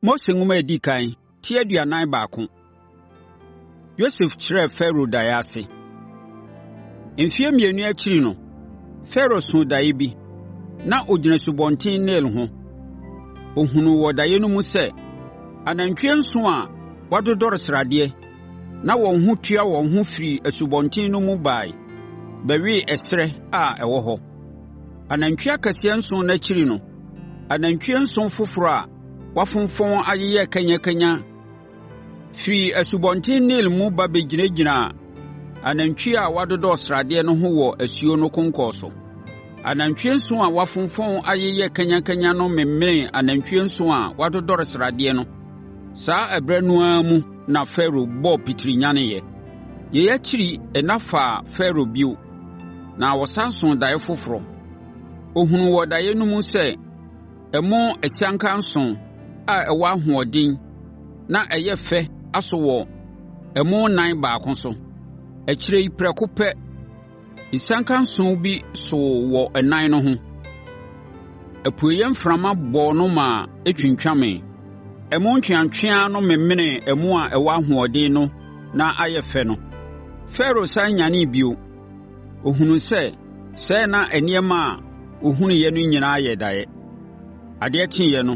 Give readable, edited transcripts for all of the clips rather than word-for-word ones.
Mose nwoma edi kan tie aduanan baako. Yosef kyerɛ Pharaoh daeɛ ase. Mfeɛ mmienu akyiri no, Pharaoh soo daeɛ bi, na ogyina Subɔnten Nil ho. Ohunu wɔ daeɛ no mu sɛ, anantwie nson a wɔadodɔre sradeɛ, na wɔn ho tua wɔn ho firi asubɔnten no mu bae, bɛwee ɛserɛ a ɛwɔ hɔ. Anantwie akɛseɛ nson no akyiri no, anantwie nson foforɔ a wafonfɔn ayeyɛ kanyakanya firi asubɔnten Nil mu ba bɛgyinagyina anantwie a wɔadodɔ sradeɛ no ho wɔ asuo no konkɔɔ so. Anantwie nson a wafonfɔn ayeyɛ kanyakanya no memene anantwie nson a wɔadodɔre sradeɛ no. Saa ɛberɛ no ara mu na Pharaoh bɔɔ pitiri nyaneeɛ. Yei akyiri ɛna faa Pharaoh bio, na wɔsan soo daeɛ foforɔ. Ohunu wɔ daeɛ no mu sɛ ɛmo asianka nson a ɛwɔ ahoɔden na ɛyɛ fɛ aso wɔ ɛmo nan baako so. Akyire yi prɛko pɛ, asianka nson bi so wɔ ɛnan no ho. Apueeɛ mframa bɔɔ no ma ɛtwintwamee. Ɛmo ntweantwea no memene ɛmo a ɛwɔ ahoɔden no na ayɛ fɛ no. Pharaoh san nyanee bio. Ohunu sɛ sɛɛ na nneɛma a ohunuyɛ no nyinaa yɛ daeɛ. Adeɛ kyeeɛ no,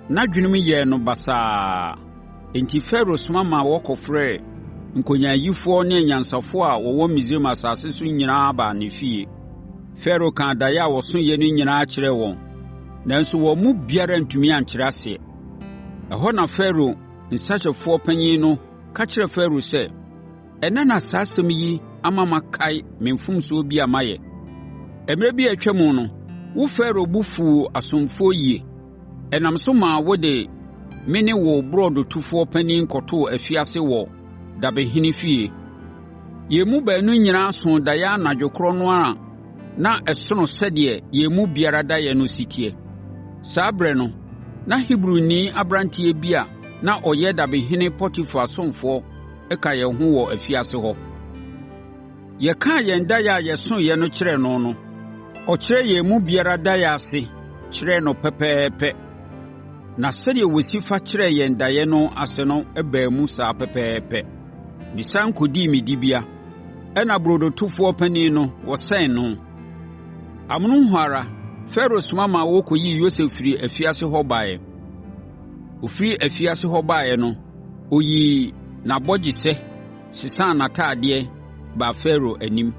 n'adwenem yɛɛ no basaa. Enti Pharaoh soma ma wɔkɔfrɛɛ nkonyaayifoɔ ne anyansafoɔ a wɔwɔ Misraim asase so nyinaa baa ne fie. Pharaoh kaa daeɛ a wɔsoeɛ no nyinaa kyerɛɛ wɔn, nanso wɔn mu biara ntumi ankyerɛ aseɛ. Ɛhɔ na Pharaoh nsahyɛfoɔ panyin no ka kyerɛ Pharaoh sɛ, ɛna na saa asɛm yi ama makae me mfomsoɔ bi a mayɛ. Mmerɛ bi a atwa mu no, wo Pharaoh bu fuu asomfoɔ yie. Ɛnam so maa wode me ne wo borɔdotofoɔ panin kɔtoo afiase wɔ dabehene fie. Yɛn mu baanu nyinaa soo daeɛ anadwo korɔ no a na ɛsono sɛdeɛ yɛn mu biara daeɛ no si teɛ. Saa berɛ no, na Hebroni aberanteɛ bi a na ɔyɛ dabehene Potifar asomfoɔ ka yɛn ho wɔ afiase hɔ. Yɛkaa yɛn daeɛ a yɛsoeɛ no kyerɛɛ no no, ɔkyerɛ yɛn mu biara daeɛ ase kyerɛɛ no pɛpɛɛpɛ. Na sɛdeɛ wɔsi fa kyerɛɛ yɛn daeɛ no ase no baa mu saa pɛpɛɛpɛ. Mesan kɔdii me dibea, ɛna burodotofoɔ panin no wɔsɛn no. Amono hɔ ara, Pharaoh soma ma wɔkɔyii Yosef firi afiase hɔ baeɛ. Ofiri afiase hɔ baeɛ no, oyii n'abɔgyesɛ, sesaa n'ataadeɛ, baa Pharaoh anim.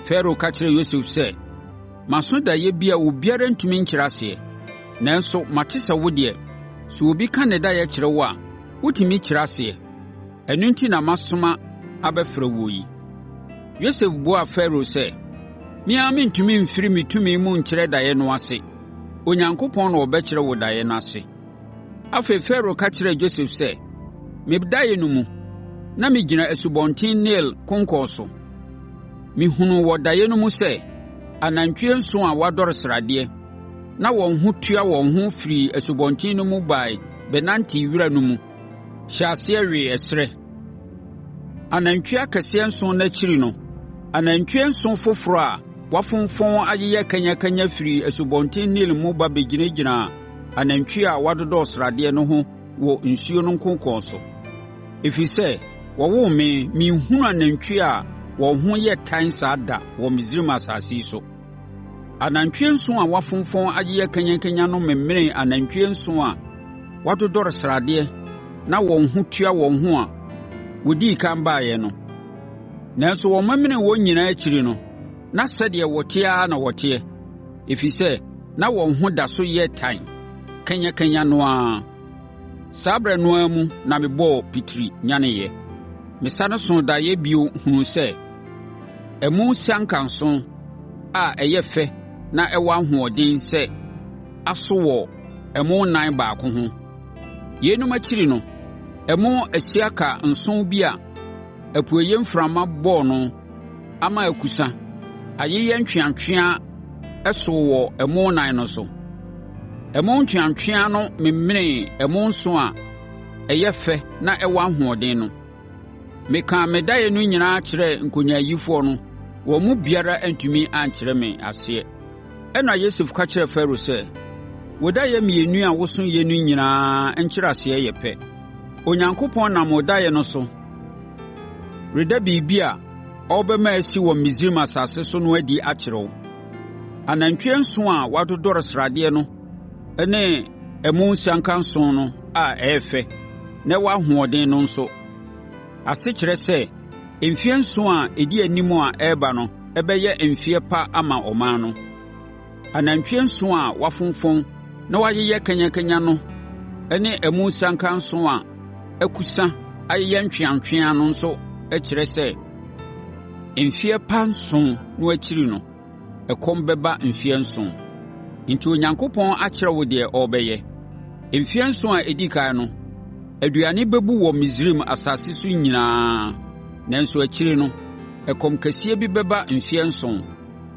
Pharaoh ka kyerɛɛ Yosef sɛ, maso daeɛ bi a obiara ntumi nkyerɛ aseɛ, nanso mate sɛ wo deɛ, sɛ obi ka ne daeɛ kyerɛ wo a, wotumi kyerɛ aseɛ. Ɛno nti na masoma abɛfrɛ wo yi. Yosef buaa Pharaoh sɛ, mea mentumi mfiri me tumi mu nkyerɛ daeɛ no ase. Onyankopɔn na ɔbɛkyerɛ wo daeɛ no ase. Afei Pharaoh ka kyerɛɛ Joseph sɛ, me daeɛ no mu, na megyina asubɔnten Nil konkɔɔ so. Mehunu wɔ daeɛ no mu sɛ, anantwie nson a wɔadɔre sradeɛ, na wɔn ho tua wɔn ho firi asubɔnten no mu bae bɛnante wira no mu, hyɛ aseɛ wee ɛserɛ. Anantwie akɛseɛ nson no akyiri no, anantwie nson foforɔ a wafonfɔn ayeyɛ kanyakanya firi asubɔnten Nil mu ba bɛgyinagyina anantwie a wɔadodɔ sradeɛ no ho wɔ nsuo no nkonkɔn so. Ɛfiri sɛ, wɔwoo me, menhunu anantwie a wɔn ho yɛ tan saa da wɔ Misraim asase yi so. Anantwie nson a wafonfɔn ayeyɛ kanyakanya no memene anantwie nson a wɔadodɔre sradeɛ, na wɔn ho tua wɔn ho a wɔdii kan baeɛ no. Nanso wɔn memene wɔn nyinaa akyiri no, na sɛdeɛ wɔte ara na wɔteɛ, ɛfiri sɛ na wɔn ho da so yɛ tan kanyakanya no ara. Saa berɛ no ara mu na mebɔɔ pitiri nyaneeɛ. Mesane soo daeɛ bio hunu sɛ ɛmo sianka nson a ɛyɛ fɛ na ɛwɔ ahoɔden sɛ aso wɔ ɛmo nan baako ho. Yeinom akyiri no, ɛmo asiaka nson bi a apueeɛ mframa bɔɔ no ama akusa, ayeyɛ ntweantwea ɛso wɔ ɛmo nan no so. Ɛmo ntweantwea no memene ɛmo nson a ɛyɛ fɛ na ɛwɔ ahoɔden no. Mekaa me daeɛ no nyinaa kyerɛ nkonyaayifoɔ no, wɔn mu biara antumi ankyerɛ me aseɛ. Ɛna Yosef ka kyerɛ Pharaoh sɛ, wodaeɛ mmienu a woso yɛ no nyinaa nkyerɛaseɛ yɛ pɛ. Onyankopɔn nam wodaeɛ no so reda biribi a ɔbɛma asi wɔ Misraim asase so no adi akyerɛ wo. Anantwie nson a wadodɔre sradeɛ no ne ɛmo nsianka nson no a ɛyɛ fɛ na ɛwɔ ahoɔden no nso. Ase kyerɛ sɛ mfeɛ nson a ɛdi anim a ɛreba no ɛbɛyɛ mfeɛ pa ama ɔman no. Anantwie nson a wafonfon na wayeyɛ kanyakanya no ne ɛmo nsianka nson a akusa ayeyɛ ntweantwea no nso kyerɛ sɛ mfeɛ pa nson no akyiri no ɛkɔm bɛba mfeɛ nson. Nti Onyankopɔn akyerɛ wo deɛ ɔrebɛyɛ. Mfeɛ nson a ɛdi kan no, aduane bɛbu wɔ Misraim asase so nyinaa, nanso akyiri no ɛkɔm kɛseɛ bi bɛba mfeɛ nson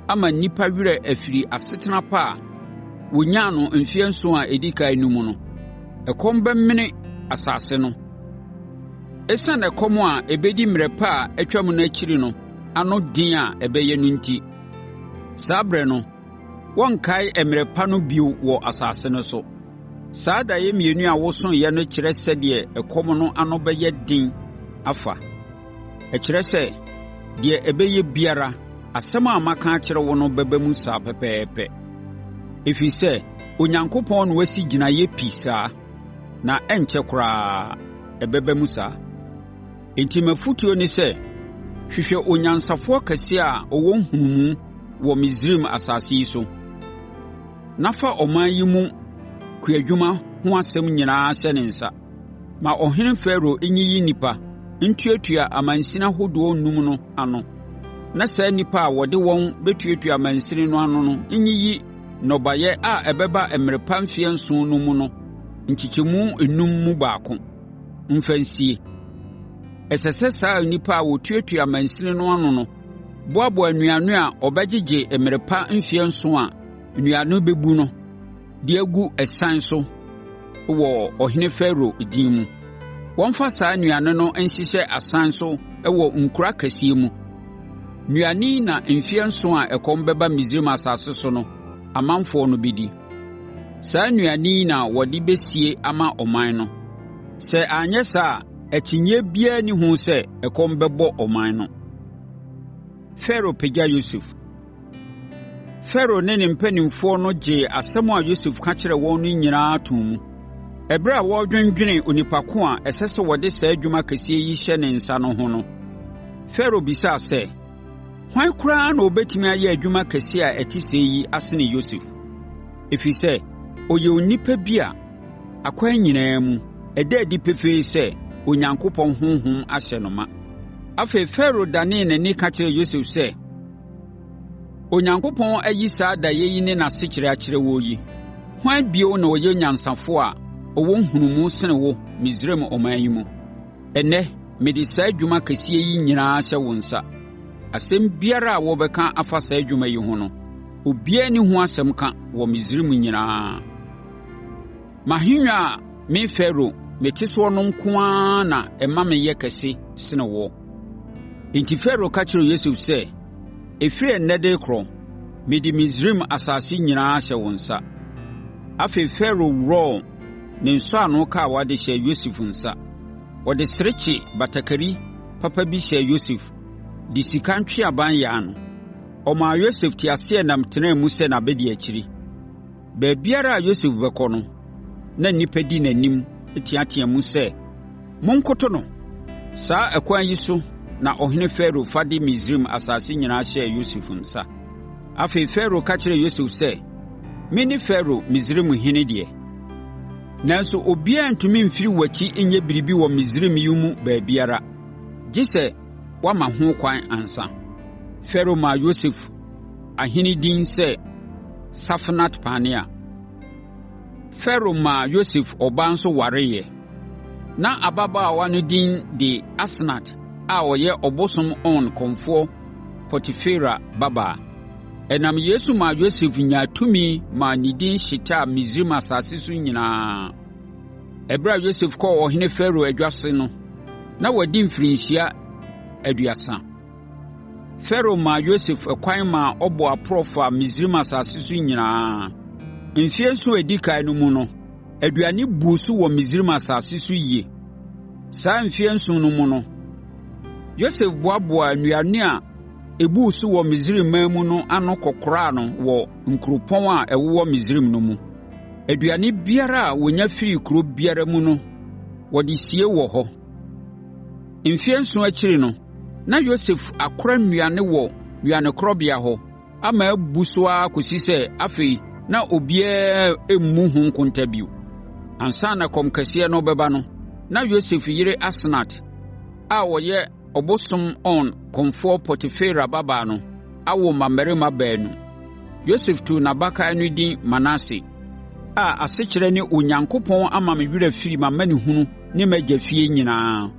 ama nnipa werɛ afiri asetena pa a wonyaa no mfeɛ nson a ɛdi kan no mu no. Ɛkɔm bɛmene asase no. Esiane ɛkɔm a ɛbɛdi mmerɛ pa a atwam no akyiri no ano din a ɛbɛyɛ no nti, saa berɛ no wɔnkae mmerɛ pa no bio wɔ asase no so. Saa daeɛ mmienu a wosoeɛ no kyerɛ sɛdeɛ ɛkɔm no ano bɛyɛ den afa. Ɛkyerɛ sɛ deɛ ɛbɛyɛ biara, asɛm a maka akyerɛ wo no bɛba mu saa pɛpɛɛpɛ. Ɛfiri sɛ Onyankopɔn na wasi gyinaeɛ pi saa, na ɛnkyɛ koraa ɛbɛba mu saa. Enti mafotuo ne sɛ, hwehwɛ onyansafoɔ kɛseɛ a ɔwɔ nhunumu wɔ Misraim asase yi so, na fa ɔman yi mu kuadwuma ho asɛm nyinaa hyɛ ne nsa. Ma ɔhene Farao nyiyi nnipa ntuatua amansini ahodoɔ nnum no ano, na saa nnipa a wɔde wɔn bɛtuatua amansini no ano no nyiyi nnɔbaeɛ a ɛbɛba mmerɛ pa mfeɛ nson no mu no nkyekyɛmu enum mu baako mfa nsie. Ɛsɛ sɛ saa nnipa a wɔtuatua amansini no ano no boaboa nnuane a ɔbɛgyegye mmerɛ pa mfeɛ nson a nnuane bɛbu no de agu ɛsan so wɔ ɔhene Farao din mu. Wɔmfa saa nnuane no nhyehyɛ asan so wɔ nkura kɛseɛ mu. Nnuane na mfeɛ nson a ɛkɔm bɛba Misraim asase so no amanfoɔ no bɛdi. Saa nnuane na wɔde bɛsie ama ɔman no. Sɛ anyɛ saa a, akyinnye biara ni ho sɛ ɛkɔm bɛbɔ ɔman no. Farao pagya Yosef. Farao ne ne mpanimfoɔ no gyee asɛm a Yosef ka kyerɛ wɔn no nyinaa too mu. Ɛberɛ a wɔredwendwene onipa ko a ɛsɛ sɛ wɔde saa adwuma kɛseɛ yi hyɛ ne nsa no ho no, Farao bisaa sɛ, hwan koraa na ɔbɛtumi ayɛ adwuma kɛseɛ a ɛte sɛ yi asene Yosef? Ɛfiri sɛ, ɔyɛ onipa bi a akwan nyinaa mu ɛda adi pefee sɛ Onyankopɔn honhom ahyɛ no ma. Afei Farao danee n'ani ka kyerɛ Yosef sɛ, Onyankopɔn ayi saa daeɛ yi ne n'asekyerɛ akyerɛ wɔ yi. Hwan bio na ɔyɛ nyansafo a ɔwɔ nhunumu sene wo Misraim ɔman yi mu? Ɛnnɛ mede saa adwuma kɛseɛ yi nyinaa hyɛ wo nsa. Asɛm biara a wɔbɛka afa saa adwuma yi ho no, obiara ni ho asɛm ka wɔ Misraim nyinaa. Mahennwa a me Farao mete soɔ no nko ara na ɛma meyɛ kɛse sene wo. Enti Farao ka kyerɛ Yosef sɛ, ɛfiri ɛnnɛ de korɔ, mede Misraim asase nyinaa hyɛ wo nsa. Afei Farao worɔɔ ne nsɔano ka a wɔde hyɛ Yosef nsa. Wɔde serekye batakari papa bi hyɛ Yosef, de sika ntweaban yaa no. Ɔmaa Yosef teaseɛnam tenaa mu sɛ n'abɛdi akyiri. Baabiara a Yosef bɛkɔ no, na nnipa di n'anim teatea mu sɛ, monkoto no. Saa ɛkwan yi so na ɔhene Farao fa de Misraim asase nyinaa hyɛɛ Yosef nsa. Afei Farao ka kyerɛ Yosef sɛ, mene Farao Misraim hene deɛ. Nanso obiara ntumi mfiri w'akyi nyɛ biribi wɔ Misraim yi mu baabiara, gye sɛ wama ho kwan ansa. Farao maa Yosef ahene din sɛ Safenat-Panea. Farao maa Yosef ɔbaa nso wareeɛ. Na ababaawa no din de Asnat a ɔyɛ ɔbosom On kɔmfoɔ Potifera babaa. Ɛnam Yesu maa Yosef nyaa tumi maa ne din hyetaa Misraim asase so nyinaa. Ɛberɛ a Yosef kɔɔ ɔhene Farao adwase no, na wadi mfirinhyia 30. Farao maa Yosef ɛkwan maa ɔbɔ aporɔfo a Misraim asase so nyinaa. Mfeɛ nso edi kan no mu no, aduane buu so wɔ Misraim asase so yie. Saa mfeɛ nson no mu no, Yosef boaboa nnuane a ebuu so wɔ Misraim man mu no ano kɔkoraa no wɔ nkuropɔn a ɛwowɔ Misraim no mu. Aduane biara a wonya firi kuro biara mu no, wɔde sie wɔ hɔ. Mfeɛ nson akyiri no, na Yosef akora nnuane wɔ nnuanekorɔbea hɔ, ama abu so ara kɔsi sɛ afei na obiara emmu ho nkonta bio. Ansa na kɔm kɛseɛ no bɛba no, na Yosef yere Asnat a ɔyɛ ɔbosom On kɔmfoɔ Potifera babaa no awo mmabarima baanu. Yosef too n'abakan no din Manase, a asekyerɛ ne Onyankopɔn ama me werɛ firi m'amanehunu ne m'agya fie nyinaa.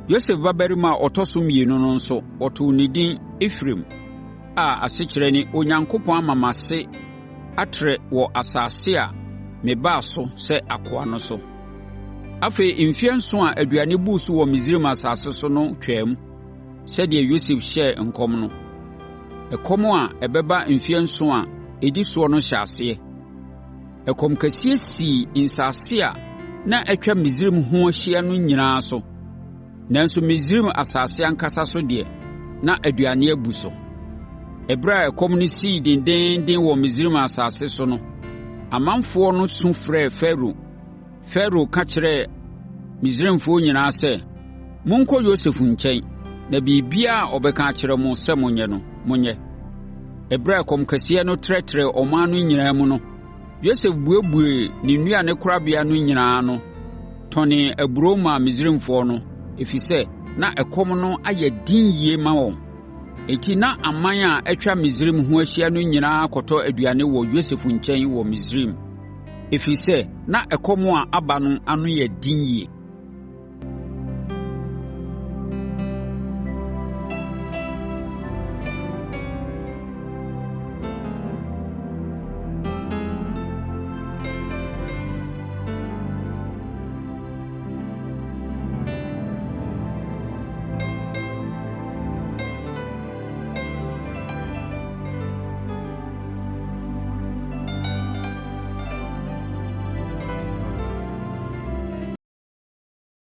Yosef babarima a ɔtɔ so mmienu no nso, ɔtoo ne din Efraim, a asekyerɛ ne Onyankopɔn ama m'ase atrɛ wɔ asase a mebaa so sɛ akoa no so. Afei, mfeɛ nson a aduane buu so wɔ Misraim asase so no twam, sɛdeɛ Yosef hyɛɛ nkɔm no. Ɛkɔm a ɛbɛba mfeɛ nson a ɛdi soɔ no hyɛ aseɛ. Ɛkɔm kɛseɛ sii nsase a na atwa Misraim ho ahyia no nyinaa so. Nanso Misraim asase ankasa so deɛ, na aduane abu so. Ɛberɛ a ɛkɔm no sii dendenden wɔ Misraim asase so no, amanfoɔ no su frɛɛ Farao. Farao ka kyerɛɛ Misraimfoɔ nyinaa sɛ, monkɔ Yosef nkyɛn, na biribiara a ɔbɛka akyerɛ mo sɛ monyɛ no, monyɛ. Ɛberɛ a ɛkɔm kɛseɛ no trɛtrɛ ɔman no nyinaa mu no, Yosef buebue ne nnuane korabea no nyinaa no, tɔnee aburoo maa Misraimfoɔ no, ɛfiri sɛ na ɛkɔm no ayɛ din yie ma wɔn. Enti na aman a atwa Misraim ho ahyia no nyinaa kɔtɔ aduane wɔ Yosef nkyɛn wɔ Misraim, ɛfiri sɛ na ɛkɔm a aba no ano yɛ din yie.